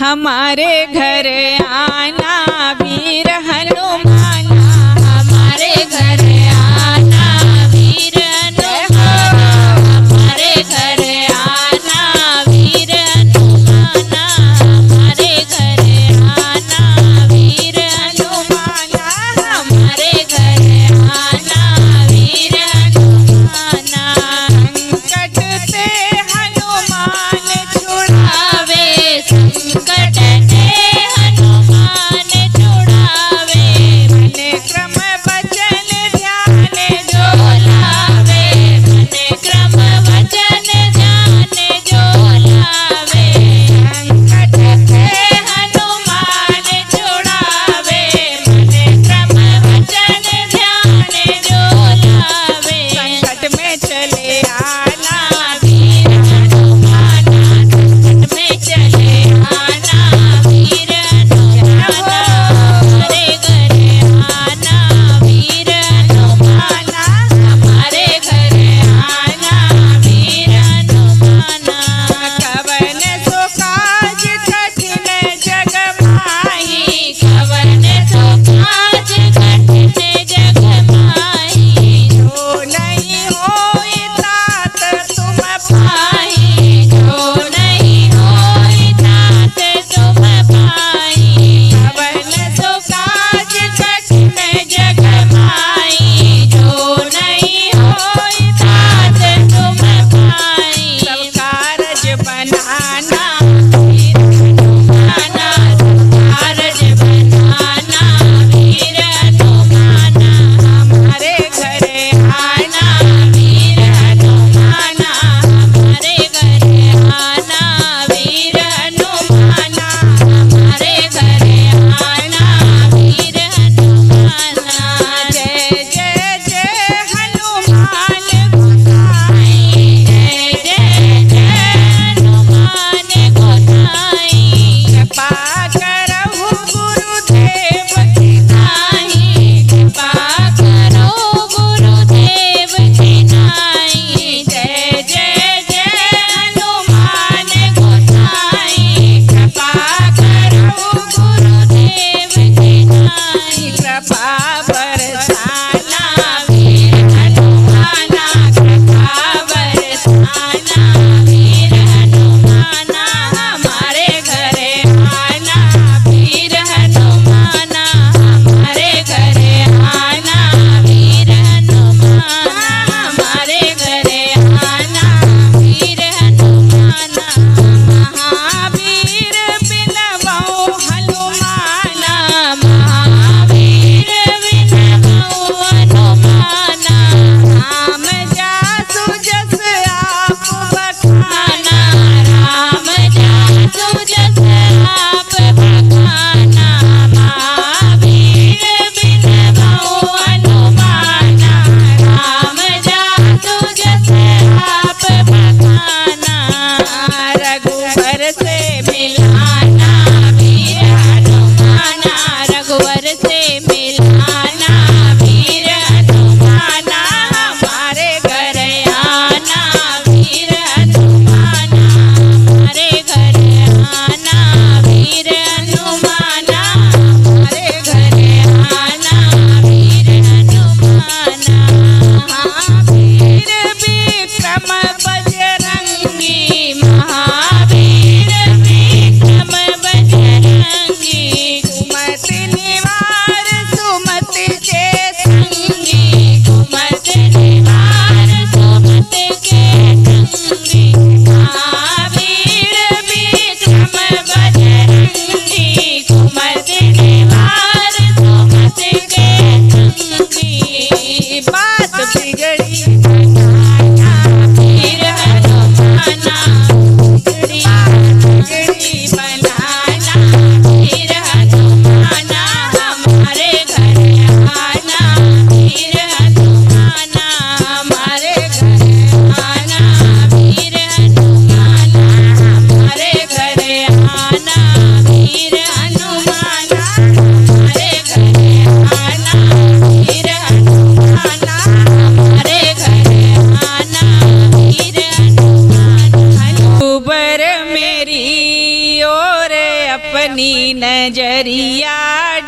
हमारे घर आना वीर हनुमाना, हमारे घर आना वीर हनुमाना, हमारे घर आना वीर हनुमाना, हमारे घर आना वीर हनुमाना, हमारे घर आना वीर हनुमाना। संकट से हनुमान छुड़ावे, संकट से हनुमान छुड़ावे, अपनी नजरिया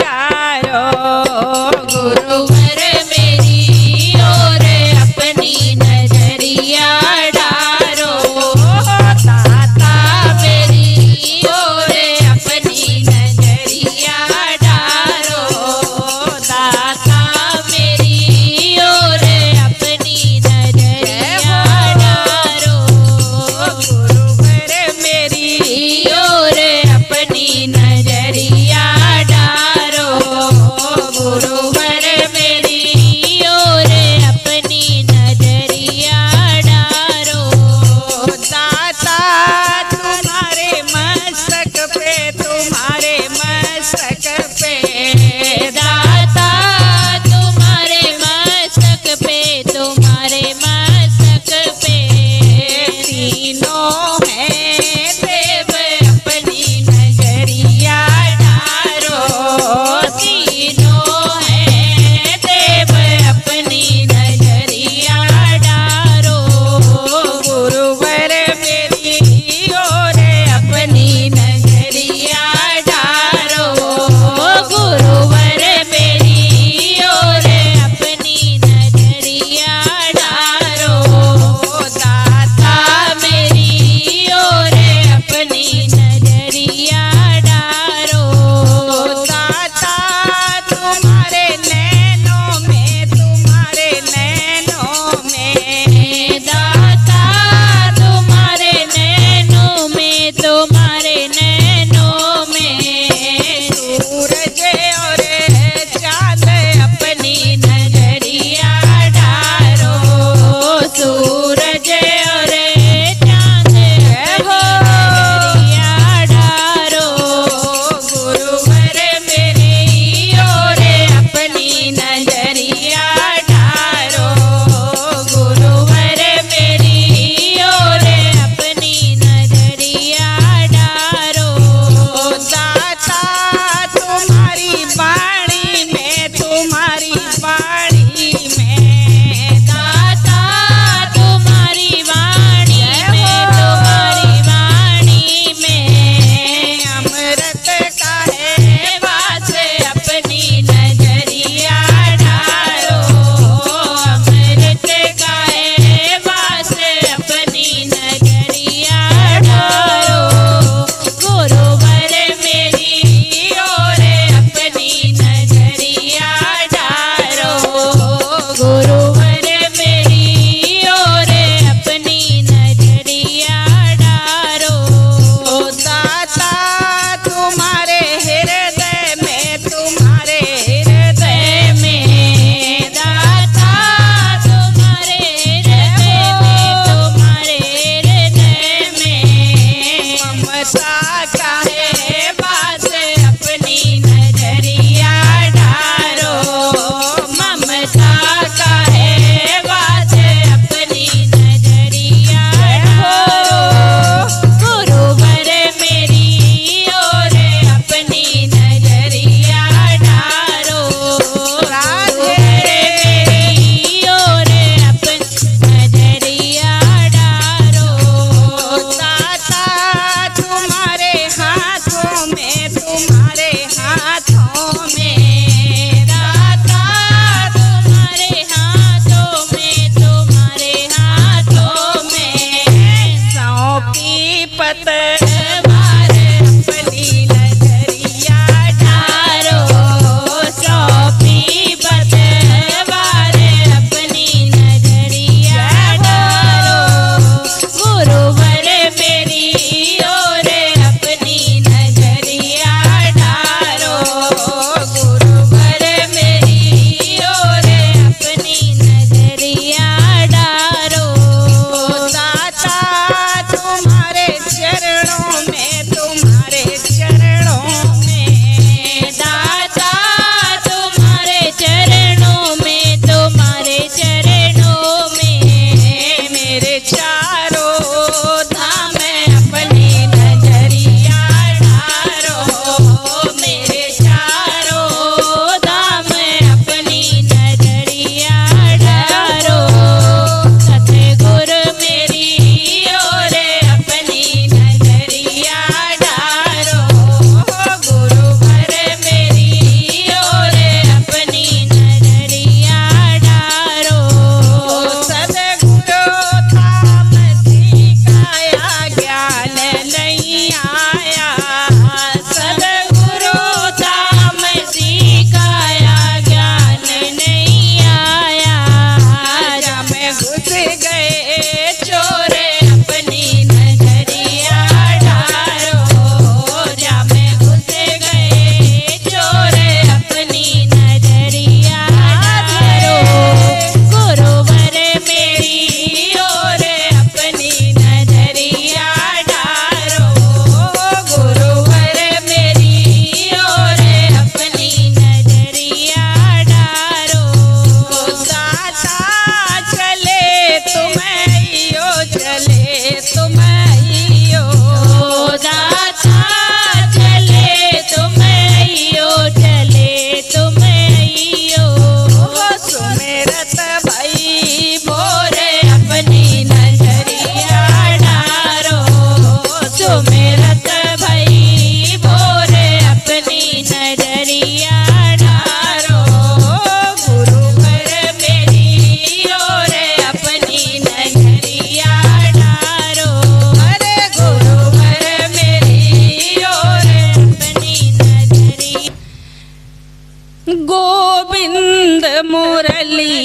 डारो गुरुवर मेरी ओर अपनी नजरिया डारो दाता मेरी ओर अपनी नजरिया डारो दाता मेरी ओर अपनी नजरिया डारो गुरुवर मेरी ओर अपनी नजरिया डारो गुरुवर मेरी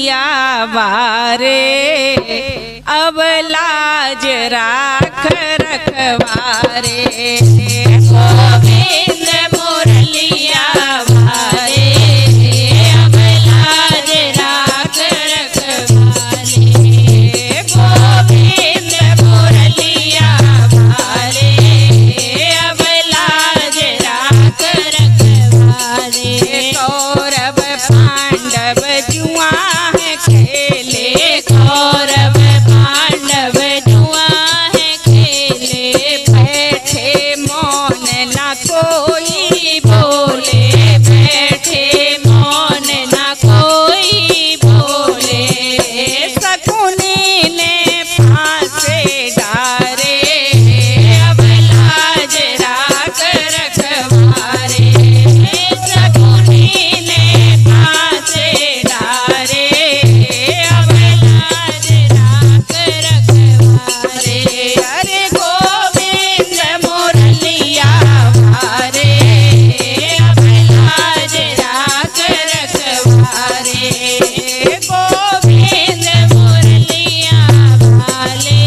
मोरलिया वारे अब लाज राख रखवारे गोविंद मुरलिया वारे अब लाज राख रखवारे गोविंद मुरलिया वारे अब लाज राख रखवारे कौरव पांडव जुआ है खेले कौरव पांडव जुआ है खेले बैठे मौन न कोई बोले बैठे मौन न कोई बोले शकुनी ने फांसे डारे अब लाज राख रखवारे शकुनी ने फांसे डारे अब लाज राख रखवारे अरे गोविंद मुरलिया वारे अब लाज राख रखवारे गोविंद मुरलिया वाले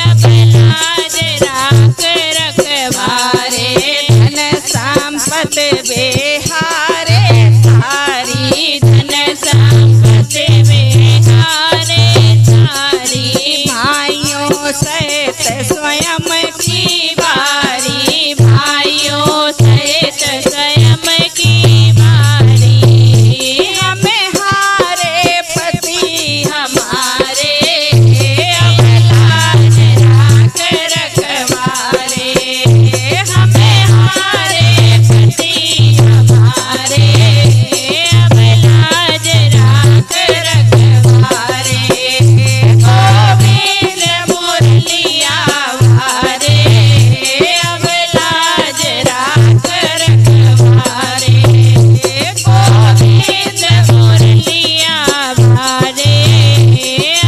अब लाज राख रखवारे धन संपत बेहारे थारी धन संपत बेहारे थारी भाइयों सहित स्वयं की बारी भाइयों सहित स्वयं की बारी हमें हारे पति हमारे अब लाज राख रखवारे हमें हारे पति हमारे अब लाज राख रखवारे गोविंद मुरलिया वारे अब लाज राख रखवारे गोविंद मुरलिया वारे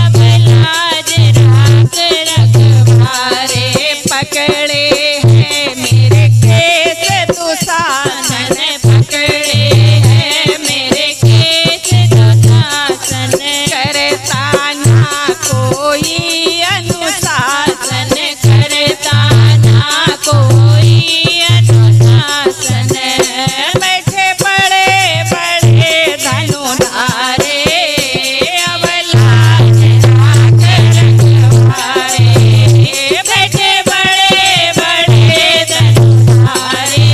अब लाज राख रखवारे पकड़े हैं मेरे केस दुशासन पकड़े हैं मेरे केस दुशासन करता ना कोई अनुशासन करता ना कोई अनुशासन बैठे बड़े बड़े धनुधारे अब लाज राख रखवारे बैठे बड़े बड़े धनुधारे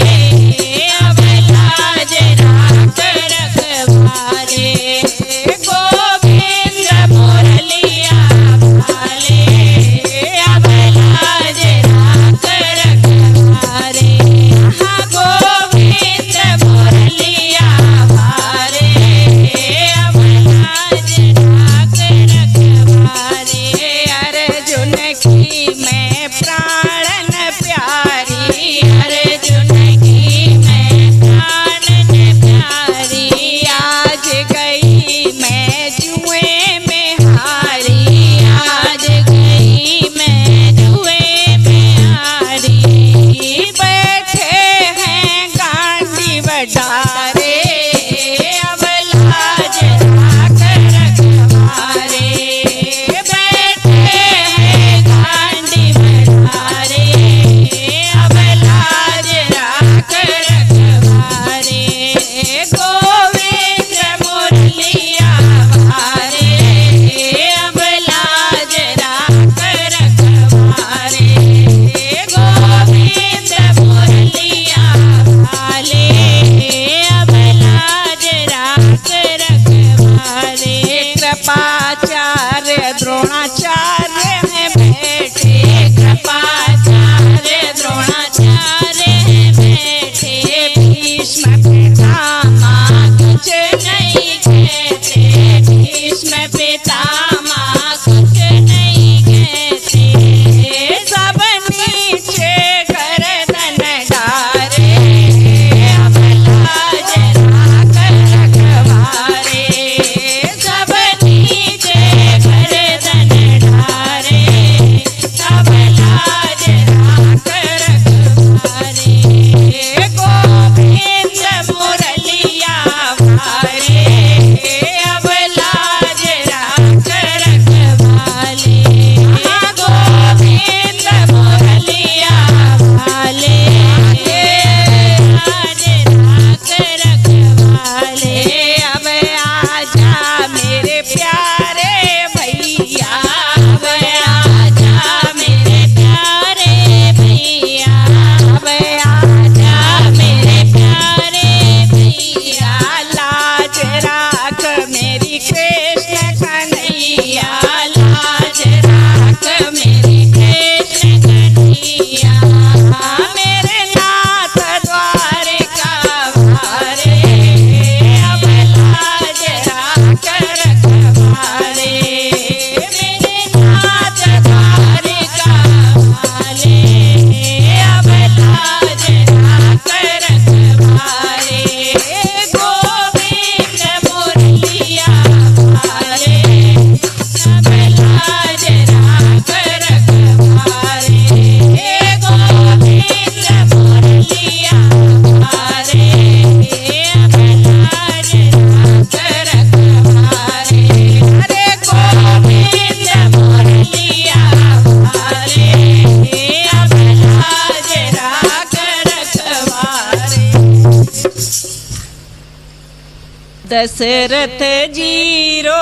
दशरथ जी रो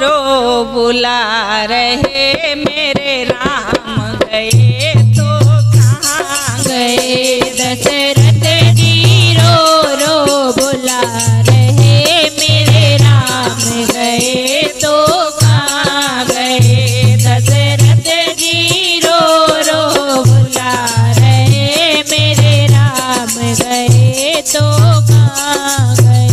रो बुला रहे, मेरे राम गए तो कहाँ गए। दशरथ जी रो रो बुला रहे, मेरे राम गए तो कहाँ गए। दशरथ जी रो रो बुला रहे, मेरे राम गए तो कहाँ गए।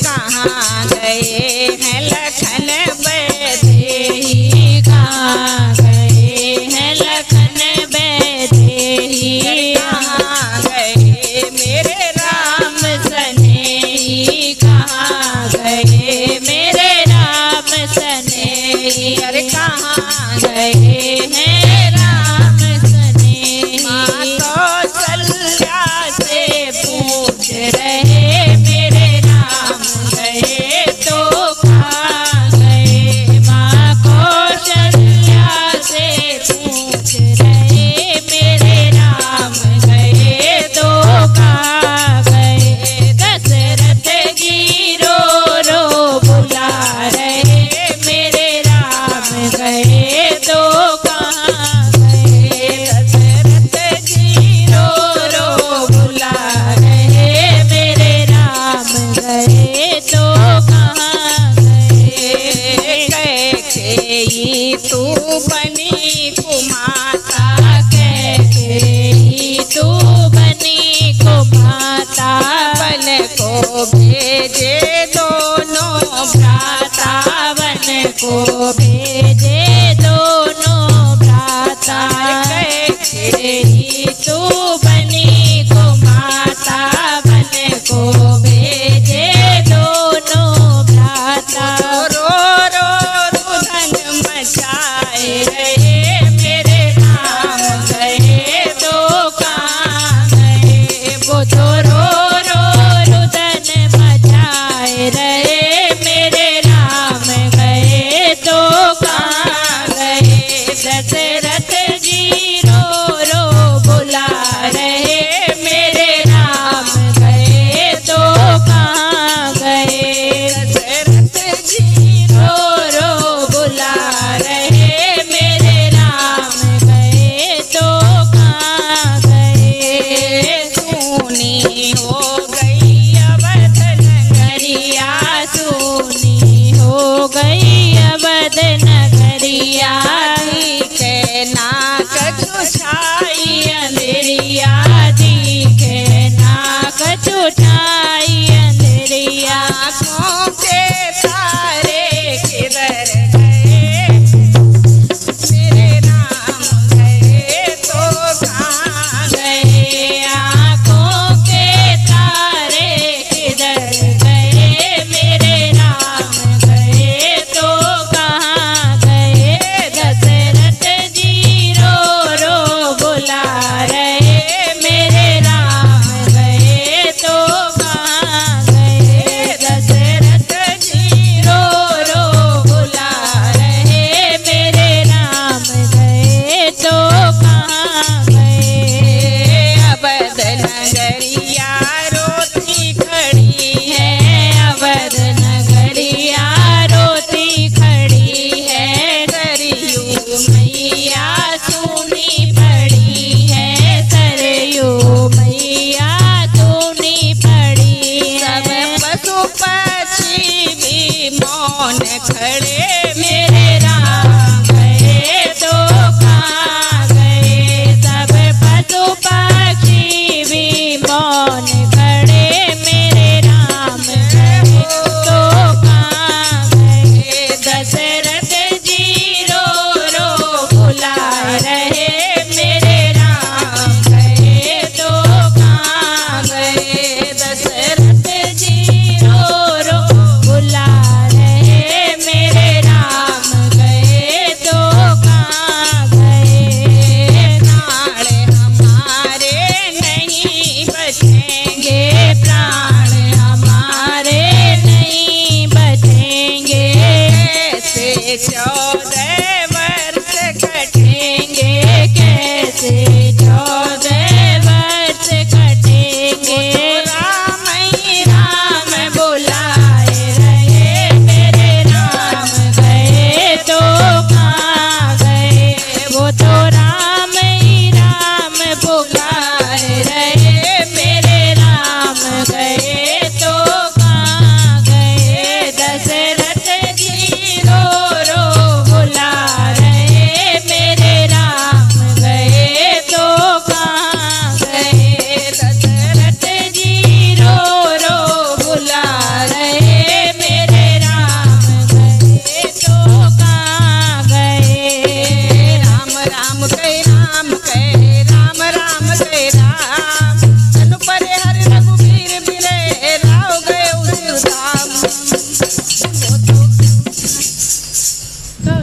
कहाँ गए हैं लखन बैदेही, कहाँ गए हैं लखन बैदेही। कहाँ गए मेरे राम सनेही, कहाँ गए मेरे राम सनेही। अरे कहाँ गए हैं राम सनेही। कौशल्या से पूछ रहे, मेरे राम गए तो कहाँ गए। माँ कौशल्या से पूछ रहे, मेरे राम गए तो कहाँ गए। दशरथ जी रो रो बुला रहे, मेरे राम गए तो कहाँ गए। दशरथ जी रो रो बुला रहे, मेरे राम गए तो कहाँ गए। कैकेयी तू बनी कुमाता, कैकेयी तू बनी कुमाता। बन को भेजे दोनों भ्राता बन को भेजे